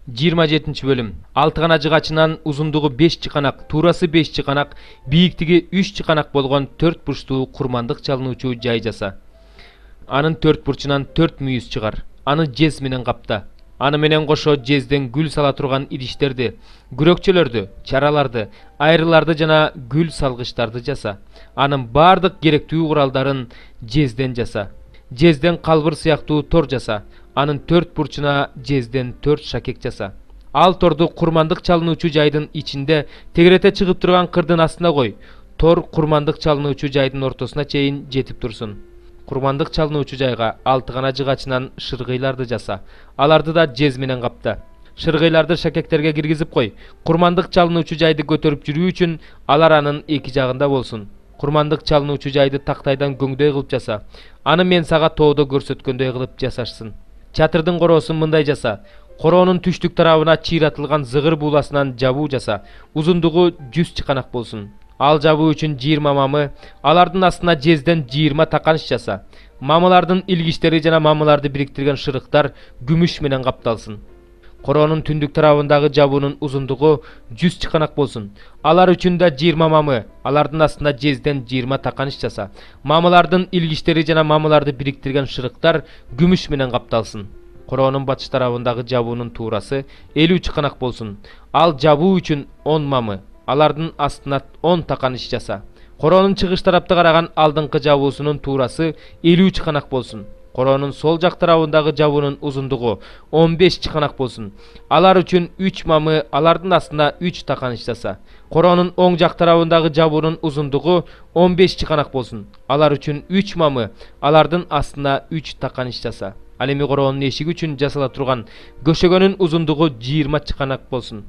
27 bölüm. Алтыгана жыгачынан узундугу 5 чыканак, туурасы 5 чыканак, бийиктиги 3 чыканак болгон 4 бурчтуу курмандык чалынуучу жай жаса. Анын 4 бурчунан 4 мүйүз чыгар. Аны жез менен капта. Аны менен кошо жезден гүл сала турган идиштерди, күрөкчөлөрдү, чараларды, айрыларды жана гүл салгычтарды жаса. Анын бардык керектүү куралдарын жезден жаса. Жезден калбыр сыяктуу тор жаса. Анын 4 бурчуна жезден 4 шакек жаса. Ал торду курмандык чалынуучу жайдын ичинде тегерете чыгып турган кырдын астына кой. Тор курмандык чалынуучу жайдын ортосуна чейин жетип турсун. Курмандык чалынуучу жайга алтыгана жыгачынан шыргыйларды жаса. Аларды да жез менен капта. Шыргыйларды шакектерге киргизип кой. Курмандык чалынуучу жайды көтөрүп жүрүү үчүн алар анын эки жагында болсун. Курмандык чалынуучу жайды тактайдан көңдөй кылып жаса. Аны мен сага тоодо көрсөткөндөй кылып жасашсын. Чатырдын короосун мындай жаса. Короонун түштүк тарабына чыйратылган зыгыр бууласынан жабуу жаса. Узундугу 100 чыканак болсун. Ал жабуу үчүн 20 мамы, алардын астына жезден 20 таканыш жаса. Мамылардын илгичтери жана мамыларды бириктирген шырыктар күмүш менен капталсын. Короонун түндүк тарабындагы жабуунун узундугу 100 чыканак болсун. Алар үчүн да 20 мамы, алардын астына жезден 20 таканыш жаса. Мамылардын илгичтери жана мамыларды бириктирген шырыктар күмүш менен капталсын. Короонун батыш тарабындагы жабуунун туурасы 50 чыканак болсун. Ал жабуу үчүн 10 мамы, алардын астына 10 таканыш жаса. Короонун чыгыш тарапты караган алдыңкы жабуусунун туурасы 50 чыканак болсун. Короонун сол жак тарабындагы жабуунун узундугу 15 чыканак болсун. Алар үчүн 3 мамы, алардын астына 3 таканыш жаса. Короонун оң жак тарабындагы жабуунун узундугу 15 чыканак болсун. Алар үчүн 3 мамы, алардын астына 3 таканыш жаса. Ал эми короонун эшиги үчүн жасала турган көшөгөнүн узундугу 20 чыканак болсун.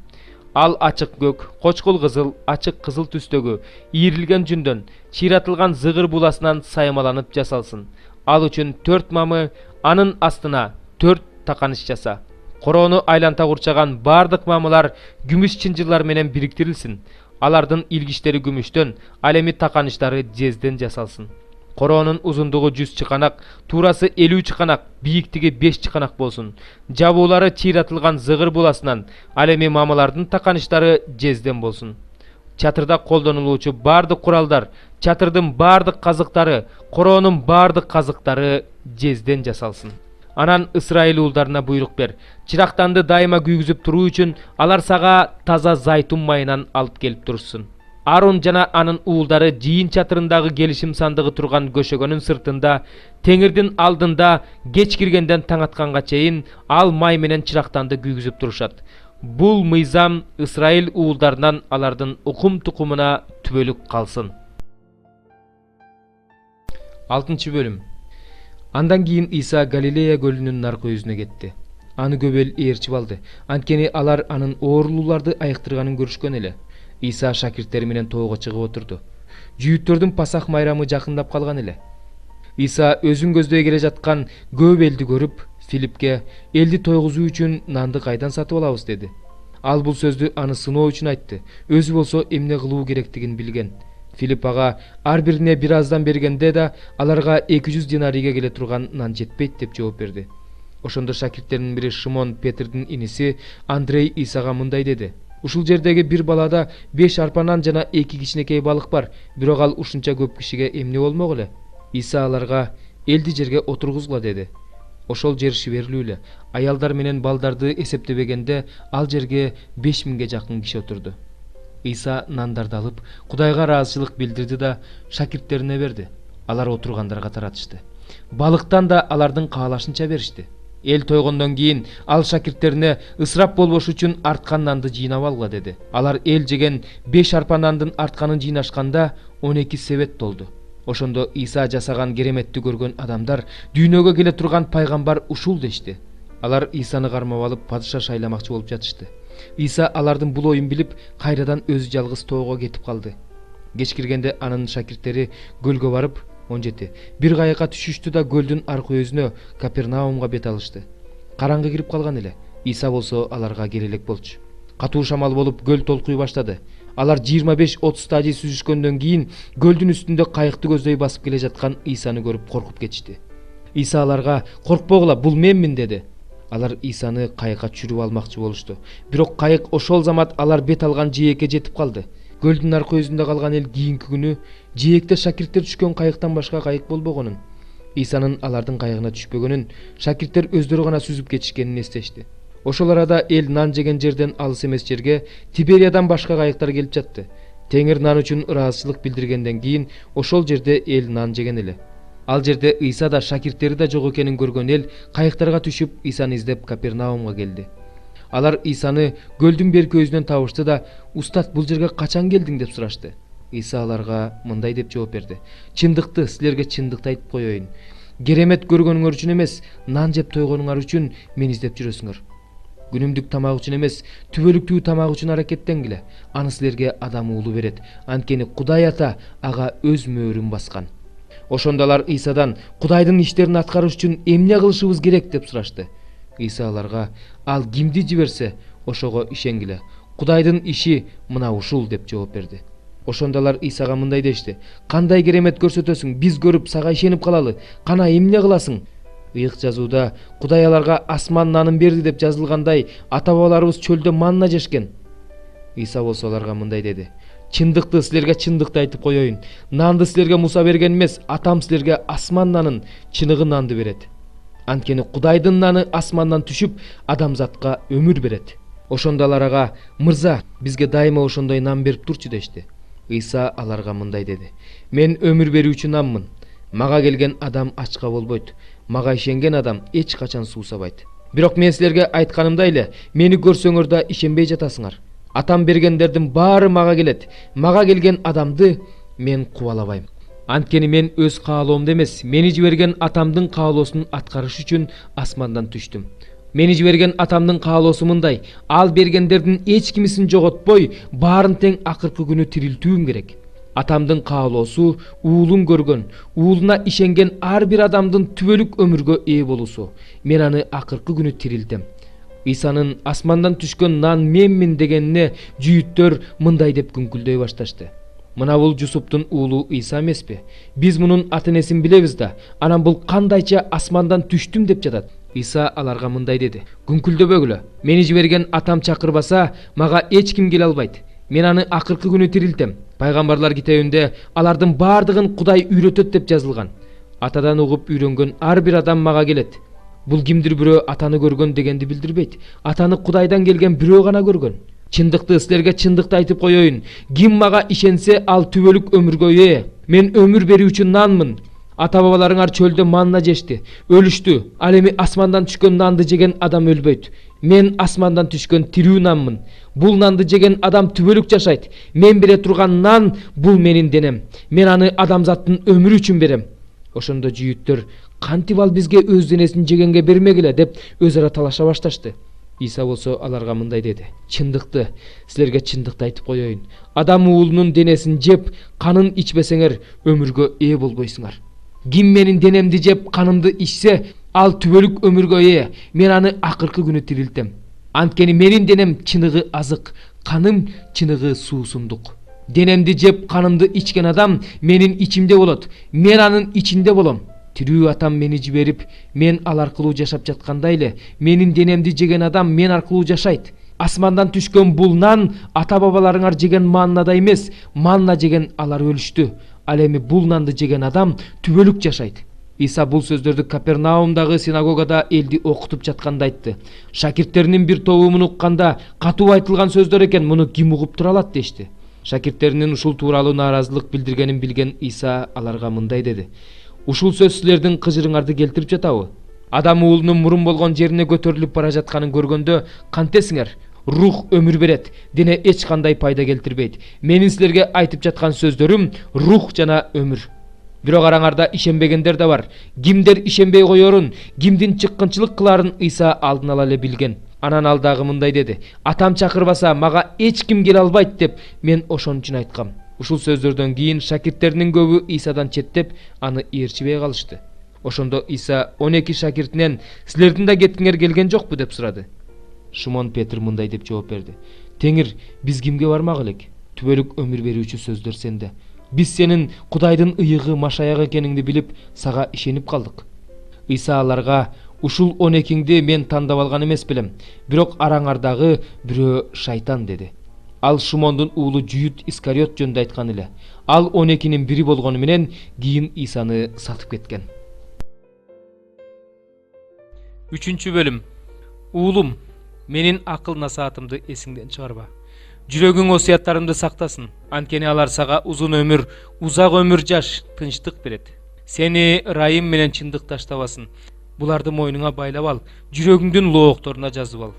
Ал ачык көк, кочкул кызыл, ачык кызыл түстөгү, ийрилген жүндөн, чыйратылган зыгыр буласынан саймаланып жасалсын. Ал үчүн 4 мамы, анын астына 4 таканыш жаса. Короону айланта курчаган бардык мамылар күмүш чынжырлар менен бириктирилсин. Алардын илгичтери күмүштөн, ал эми таканыштары жезден жасалсын. Короонун узундугу 100 чыканак, туурасы 50 чыканак, бийиктиги 5 чыканак болсун. Жабуулары чыйратылган зыгыр буласынан, ал эми мамылардын таканыштары жезден болсун. Чатырда колдонулуучу бардык куралдар, чатырдын бардык казыктары, короонун бардык казыктары жезден жасалсын. Анан Ысрайыл уулдарына буйрук бер. Чырактанды дайыма күйгүзүп туруу үчүн алар сага таза зайтун майынан алып келип турушсын. Арун жана анын уулдары жыйын чатырындагы келишим сандыгы турган көшөгөнүн сыртында, теңирдин алдында кеч киргенден таң атканга чейин ал май менен чырактанды күйгүзүп турушат. Бул мыйзам Ысрайыл уулдарынан алардын укум тукумуна түбөлүк калсын. 6 бөлүм. Андан кийин Иса Галилея көлүнүн наркы өзүнө кетти. Аны көп эл ээрчип алды. Анткени алар анын оорулууларды айыктырганын көрүшкөн эле. Иса шакирттери менен тоого чыгып отурду. Жүйүттөрдүн Пасах майрамы жакындап калган эле. Иса өзүн көздөй келе жаткан көп элди көрүп, Филиппке элди тойгузуу үчүн нанды кайдан сатып алабыз деди. Ал бул сөздү аны сыноо үчүн айтты. Өзү болсо эмне кылуу керектигин билген. Филипп ага ар бирине бир аздан бергенде да аларга 200 динариге келе турган нан жетпейт деп жооп берди. Ошондо шакирттердин бири Шимон Петрдин иниси Андрей Исага мындай деди: "Ушул жердеги бир балада 5 арпа нан жана 2 кичинекей балык бар, бирок ал ушунча көп кишиге эмне болмок эле?" Иса аларга: "Элди жерге отургузгула" деди. Ошол жер шиберлүү эле. Аялдар менен балдарды эсептебегенде ал жерге 5000ге жакын киши отурду. Иса нандарды алып, Кудайга ыраазычылык билдирди да шакирттерине берди. Алар отургандарга таратышты. Балыктан да алардын каалашынча беришти. Эл тойгондон кийин ал шакирттерине ысырап болбош үчүн арткан нанды жыйнап алгыла деди. Алар эл жеген 5 арпа нандын артканын жыйнашканда 12 себет толду. Ошондо Иса жасаган кереметти көргөн адамдар дүйнөгө келе турган пайгамбар ушул дешти. Алар Исаны кармап алып падыша шайламакчы болуп жатышты. Иса алардын бул оюн билип, кайрадан өзү жалгыз тоого кетип калды. Кеч киргенде анын шакирттери көлгө барып, 17. Бир кайыкка түшүштү да көлдүн аркы өзүнө Капернаумга бет алышты. Караңгы кирип калган эле. Иса болсо аларга келе болчу. Катуу шамал болуп көл толкуй баштады. Алар 25-30 стадий сүзүшкөндөн кийин көлдүн үстүндө кайыкты көздөй басып келе жаткан Исаны көрүп коркуп кетишти. Иса аларга: "Коркпогула, бул менмин" деди. Алар Исаны кайыкка чүрүп алмакчы болушту. Бирок кайык ошол замат алар бет алган жээкке жетип калды. Көлдүн аркы өзүндө калган эл кийинки күнү жээкте шакирттер түшкөн кайыктан башка кайык болбогонун, Исанын алардын кайыгына түшпөгөнүн, шакирттер өздөрү гана сүзүп кетишкенин эстешти. Ошол арада эл нан жеген жерден алыс эмес жерге Тибериядан башка кайыктар келип жатты. Теңир нан үчүн ыраазычылык билдиргенден кийин ошол жерде эл нан жеген эле. Ал жерде Иса да шакирттери да жок экенин көргөн эл кайыктарга түшүп Исаны издеп Капернаумга келди. Алар Исаны көлдүн берки өзүнөн табышты да: "Устат, бул жерге качан келдиң?" деп сурашты. Иса аларга мындай деп жооп берди: "Чындыкты, силерге чындыкты айтып коеюн. Керемет көргөнүңөр үчүн эмес, нан жеп тойгонуңар үчүн мени издеп жүрөсүңөр. Күнүмдүк тамак үчүн эмес, түбөлүктүү тамак үчүн аракеттенгиле. Аны силерге Адам уулу берет. Анткени Кудай Ата ага өз мөөрүн баскан." Ошондо алар Исадан: "Кудайдын иштерин аткарыш үчүн эмне кылышыбыз керек?" деп сурашты. Иса аларга: "Ал кимди жиберсе, ошого ишенгиле. Кудайдын иши мына ушул" деп жооп берди. Ошондо алар Исага мындай дешти: "Кандай керемет көрсөтөсүң, биз көрүп сага ишенип калалы. Кана эмне кыласың?" Ыйык жазууда Кудай аларга асман нанын берди деп жазылгандай, ата бабаларыбыз чөлдө манна жешкен. Иса болсо аларга мындай деди: "Чындыкты, силерге чындыкты айтып коеюн. Нанды силерге Муса берген эмес, Атам силерге асман нанын, чыныгы нанды берет. Анткени Кудайдын наны асмандан түшүп, адамзатка өмүр берет." Ошондо алар ага: "Мырза, бизге дайыма ошондой нан берип турчу" дешти. Иса аларга мындай деди: "Мен өмүр берүүчү нанмын. Мага келген адам ачка болбойт. Мага ишенген адам эч качан суусабайт. Бирок мен силерге айтканымдай эле, мени көрсөңөр да ишенбей жатасыңар. Атам бергендердин баары мага келет. Мага келген адамды мен кубалабайм. Анткени мен өз каалоомду эмес, мени жиберген Атамдын каалоосун аткарыш үчүн асмандан түштүм. Мени жиберген Атамдын каалоосу мындай: ал бергендердин эч кимисин жоготпой, баарын тең акыркы күнү тирилтүүм керек. Атамдын каалоосу уулун көргөн, уулуна ишенген ар бир адамдын түбөлүк өмүргө ээ болуусу. Мен аны акыркы күнү тирилтем." Исанын асмандан түшкөн нан менмин дегенине жүйүттөр мындай деп күңкүлдөй башташты: "Мына бул Жусуптун уулу Иса эмеспи? Биз мунун ата-энесин билебиз да. Анан бул кандайча асмандан түштүм деп жатат?" Иса аларга мындай деди: "Күңкүлдөбөгүлө. Мени жиберген Атам чакырбаса, мага эч ким келе албайт. Мен аны акыркы күнү тирилтем. Пайгамбарлар китебинде алардын баардыгын Кудай үйрөтөт деп жазылган. Атадан угуп үйрөнгөн ар бир адам мага келет. Бул кимдир бирөө Атаны көргөн дегенди билдирбейт. Атаны Кудайдан келген бирөө гана көргөн. Чындыкты, силерге чындыкты айтып коеюн. Ким мага ишенсе, ал түбөлүк өмүргө ээ. Мен өмүр берүүчү нанмын. Ата бабаларыңар чөлдө манна жешти, өлүштү. Ал эми асмандан түшкөн нанды жеген адам өлбөйт. Мен асмандан түшкөн тирүү нанмын. Бул нанды жеген адам түбөлүк жашайт. Мен бере турган нан бул менин денем. Мен аны адамзаттын өмүрү үчүн берем." Ошондо жүйүттөр: "Кантип ал бизге өз денесин жегенге бермегиле?" деп өз ара талаша башташты. Иса болсо аларга мындай деди: "Чындыкты, силерге чындыкты айтып коеюн. Адам уулунун денесин жеп, канын ичпесеңер, өмүргө ээ болбойсуңар. Ким менин денемди жеп, канымды ичсе, ал түбөлүк өмүргө ээ. Мен аны акыркы күнү тирилтем. Анткени менин денем чыныгы азык, каным чыныгы суусундук. Денемди жеп, канымды ичкен адам менин ичимде болот, мен анын ичинде болом. Тирүү Атам мени жиберип, мен ал аркылуу жашап жаткандай эле, менин денемди жеген адам мен аркылуу жашайт. Асмандан түшкөн бул нан ата бабаларыңар жеген маннада эмес, манна жеген алар өлүштү. Ал эми бул нанды жеген адам түбөлүк жашайт." Иса бул сөздөрдү Капернаумдагы синагогада элди окутуп жатканда айтты. Шакирттеринин бир тобу муну укканда: "Катуу айтылган сөздөр экен, муну ким угуп тура алат?" дешти. Шакирттеринин ушул тууралуу нааразылык билдиргенин билген Иса аларга мындай деди: "Ушул сөз силердин кыжырыңарды келтирип жатабы? Адам уулунун мурун болгон жерине көтөрүлүп бара жатканын көргөндө кантесиңер? Рух өмүр берет, дене эч кандай пайда келтирбейт. Менин силерге айтып жаткан сөздөрүм рух жана өмүр. Бирок араңарда ишенбегендер да бар. Кимдер ишенбей коерун, кимдин чыккынчылык кыларын Иса алдын ала эле билген. Анан ал дагы мындай деди: "Атам чакырбаса, мага эч ким келе албайт деп мен ошон үчүн айткам." Ушул сөздөрдөн кийин шакирттеринин көбү Исадан четтеп, аны ээрчибей калышты. Ошондо Иса 12 шакиртинен: "Силердин да кеткиңер келген жокпу?" деп сурады. Шимон Петр мындай деп жооп берди: "Теңир, биз кимге бармак элек? Түбөлүк өмүр берүүчү сөздөр сенде. Биз сенин Кудайдын ыйыгы Машаяк экениңди билип, сага ишенип калдык." Иса аларга: Ушул 12-ңди мен тандап алган эмес белем. Бирок араңардагы бирөө шайтан деди. Ал Шимондун уулу Жүйүт Искариот жөнүндө айткан эле. Ал 12-нин бири болгону менен кийин Исаны сатып кеткен. 3 бөлүм. Уулум, менин акыл насаатымды эсиңден чыгарба. Жүрөгүң осуяттарымды сактасын. Анткени алар сага узун өмүр, узак өмүр жаш, тынчтык берет. Сени ырайым менен чындык таштабасын. Буларды мойнуңа байлап ал, жүрөгүңдүн лоокторуна жазып ал.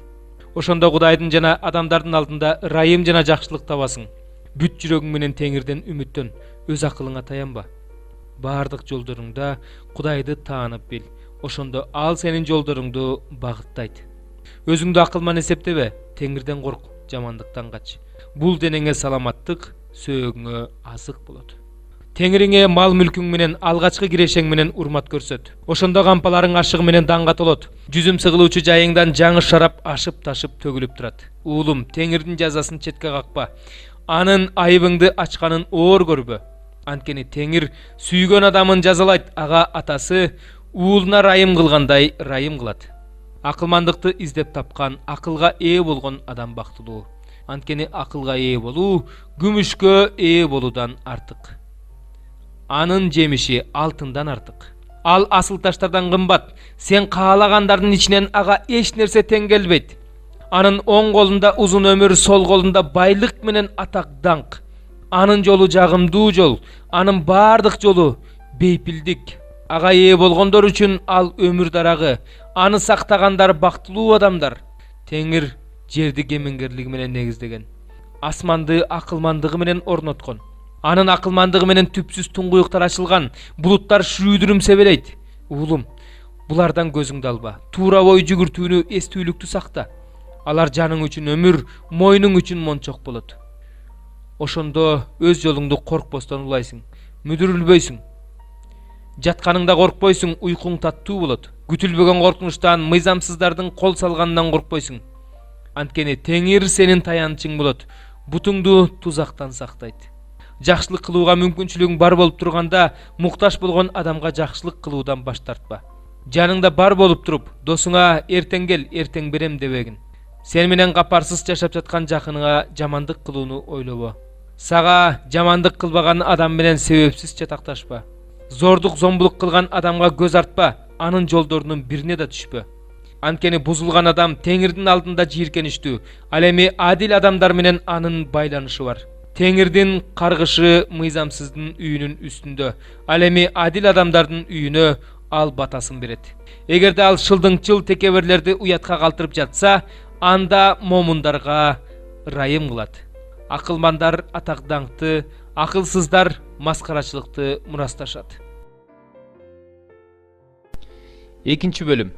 Ошондо Кудайдын жана адамдардын алдында ырайым жана жакшылык табасың. Бүт жүрөгүң менен Теңирден үмүттөн, өз акылыңа таянба. Бардык жолдоруңда Кудайды таанып бил. Ошондо ал сенин жолдоруңду багыттайт. Өзүңдү акылман эсептебе, Теңирден корк, жамандыктан кач. Бул денеңе саламаттык, сөөгүңө азык болот. Теңириңе мал мүлкүң менен алгачкы кирешең менен урмат көрсөт. Ошондо кампаларың ашыгы менен даңга толот. Жүзүм сыгылуучу жайыңдан жаңы шарап ашып-ташып төгүлүп турат. Уулум, Теңирдин жазасын четке какпа. Анын айыбыңды ачканын оор көрбө. Анткени Теңир сүйгөн адамын жазалайт, ага атасы уулуна райым кылгандай райым кылат. Акылмандыкты издеп тапкан, акылга ээ болгон адам бактылуу. Анткени акылга ээ болуу күмүшкө ээ болуудан артык. Анын жемиши алтындан артык. Ал асыл таштардан кымбат. Сен каалагандардын ичинен ага эч нерсе тең келбейт. Анын оң колунда узун өмүр, сол колунда байлык менен атак даңк. Анын жолу жагымдуу жол, анын бардык жолу бейпилдик. Ага ээ болгондор үчүн ал өмүр дарагы. Аны сактагандар бактылуу адамдар. Теңир жерди кемеңгерлиги менен негиздеген. Асманды акылмандыгы менен орноткон. Анын акылмандыгы менен түпсүз туңгуюктар ачылган, булуттар шүрүдүрүм себелейт. Уулум, булардан көзүңдү алба. Туура бой жүгүртүүнү, эстүүлүктү сакта. Алар жаның үчүн өмүр, мойнуң үчүн мончок болот. Ошондо өз жолуңду коркпостон улайсың, мүдүрүлбөйсүң. Жатканыңда коркпойсуң, уйкуң таттуу болот. Күтүлбөгөн коркунучтан, мыйзамсыздардын кол салганынан коркпойсуң. Анткени Теңир сенин таянычың болот. Бутуңду тузактан сактайт. Жакшылык кылууга мүмкүнчүлүгүң бар болуп турганда, муктаж болгон адамга жакшылык кылуудан баш тартпа. Жаныңда бар болуп туруп, досуңа эртең кел, эртең берем дебегин. Сен менен капарсыз жашап жаткан жакыныңа жамандык кылууну ойлобо. Сага жамандык кылбаган адам менен себепсиз чатакташпа. Зордук, зомбулук кылган адамга көз артпа, анын жолдорунун бирине да түшпө. Анткени бузулган адам Теңирдин алдында жийиркеништүү. Ал эми адил адамдар менен анын байланышы бар. Теңирдин каргышы мыйзамсыздын үйүнүн үстүндө. Ал эми адил адамдардын үйүнө ал батасын берет. Эгерде ал шылдыңчыл текеберлерди уятка калтырып жатса, анда момундарга ырайым кылат. Акылмандар атак даңкты, акылсыздар маскарачылыкты мурасташат. 2 бөлүм.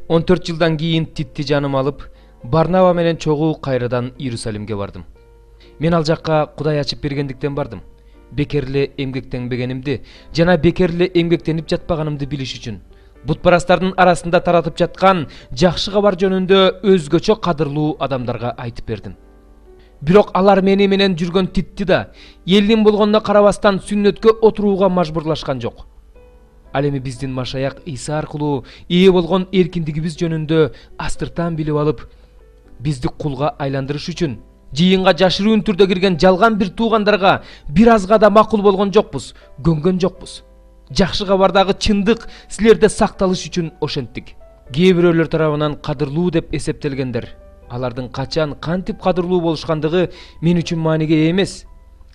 14 жылдан кийин Титти жаным алып, Барнаба менен чогуу кайрадан Иерусалимге бардым. Мен ал жакка Кудай ачып бергендиктен бардым. Бекерле эмгектенбегенимди жана бекерле эмгектенип жатпаганымды билиш үчүн. Бутпарастардын арасында таратып жаткан жакшы кабар жөнүндө өзгөчө кадырлуу адамдарга айтып бердим. Бирок алар мени менен жүргөн Титти да элдин болгонуна карабастан сүннөткө отурууга мажбурлашкан жок. Ал эми биздин Машаяк Иса аркылуу ээ болгон эркиндигибиз жөнүндө астыртан билип алып, бизди кулга айландырыш үчүн жыйынга жашыруун түрдө кирген жалган бир туугандарга бир азга да макул болгон жокпуз, көнгөн жокпуз. Жакшы кабардагы чындык силерде сакталыш үчүн ошенттик. Кээ бирөөлөр тарабынан кадырлуу деп эсептелгендер. Алардын качан кантип кадырлуу болушкандыгы мен үчүн мааниге ээ эмес.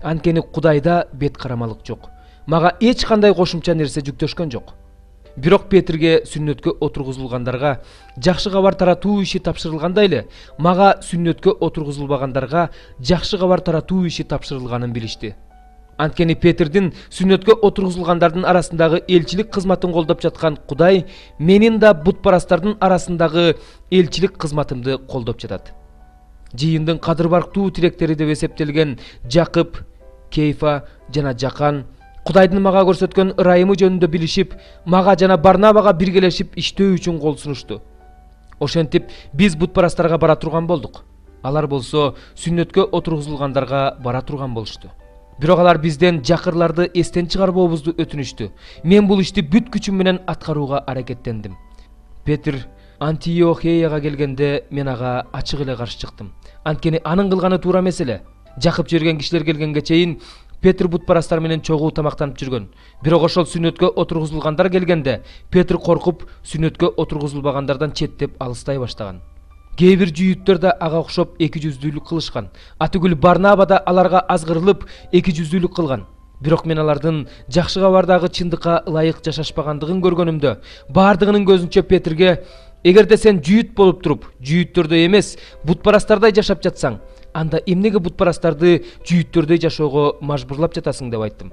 Анткени Кудайда бет карамалык жок. Мага эч кандай кошумча нерсе жүктөшкөн жок. Бирок Петрге сүннөткө отургузулгандарга жакшы кабар таратуу иши тапшырылгандай эле, мага сүннөткө отургузулбагандарга жакшы кабар таратуу иши тапшырылганын билишти. Анткени Петрдин сүннөткө отургузулгандардын арасындагы элчилик кызматын колдоп жаткан Кудай менин да бутпарастардын арасындагы элчилик кызматымды колдоп жатат. Жыйындын кадыр барктуу тиректери деп эсептелген Жакып, Кейфа жана Жакан Кудайдын мага көрсөткөн ырайымы жөнүндө билишип, мага жана Барнабага биргелешип иштөө үчүн кол сунушту. Ошентип биз бутпарастарга бара турган болдук. Алар болсо сүннөткө отургузулгандарга бара турган болушту. Бирок алар бизден жакырларды эстен чыгарбообузду өтүнүштү. Мен бул ишти бүт күчүм менен аткарууга аракеттендим. Петр Антиохияга келгенде мен ага ачык эле каршы чыктым. Анткени анын кылганы туура эмес эле. Жакып жиберген кишилер келгенге чейин Петр бутпарастар менен чогуу тамактанып жүргөн. Бирок ошол сүннөткө отургузулгандар келгенде Петр коркуп сүннөткө отургузулбагандардан четтеп алыстай баштаган. Кээ бир жүйүттөр да ага окшоп эки жүздүүлүк кылышкан. Атүгүл Барнаба да аларга азгырылып эки жүздүүлүк кылган. Бирок мен алардын жакшы кабардагы чындыкка ылайык жашашпагандыгын көргөнүмдө, бардыгынын көзүнчө Петрге эгерде сен жүйүт болуп туруп, жүйүттөрдөй эмес, бутпарастардай жашап жатсаң, анда эмнеге бутпарастарды жүйүттөрдөй жашоого мажбурлап жатасың деп айттым.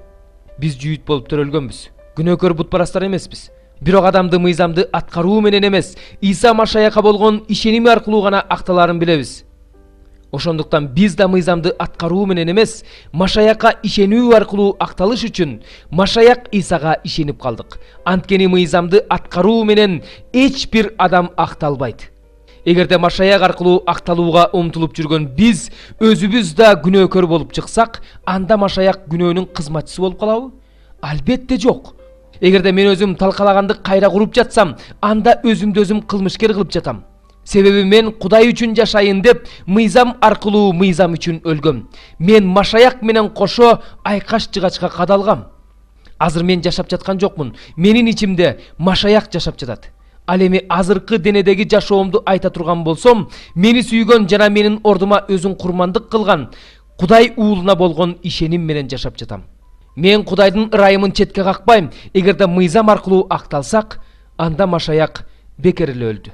Биз жүйүт болуп төрөлгөнбүз. Күнөөкөр бутпарастар эмеспиз. Бирок адамды мыйзамды аткаруу менен эмес, Иса Машаяка болгон ишеними аркылуу гана акталаарын билебиз. Ошондуктан биз да мыйзамды аткаруу менен эмес, Машаяка ишенүү аркылуу акталыш үчүн Машаяк Исага ишенип калдык. Анткени мыйзамды аткаруу менен эч бир адам акталбайт. Эгерде Машаяк аркылуу акталууга умтулуп жүргөн биз өзүбүз да күнөөкөр болуп чыксак, анда Машаяк күнөөнүн кызматчысы болуп калабы? Албетте жок. Эгерде мен өзүм талкалаганды кайра куруп жатсам, анда өзүмдү өзүм кылмышкер кылып жатам. Себеби мен Кудай үчүн жашайын деп мыйзам аркылуу мыйзам үчүн өлгөм. Мен Машаяк менен кошо айкаш жыгачка кадалгам. Азыр мен жашап жаткан жокмун. Менин ичимде Машаяк жашап жатат. Ал эми азыркы денедеги жашоомду айта турган болсом, мени сүйгөн жана менин ордума өзүн курмандык кылган Кудай уулуна болгон ишеним менен жашап жатам. Мен Кудайдын ырайымын четке какпайм. Эгерде мыйзам аркылуу акталсак, анда Машаяк бекер эле өлдү.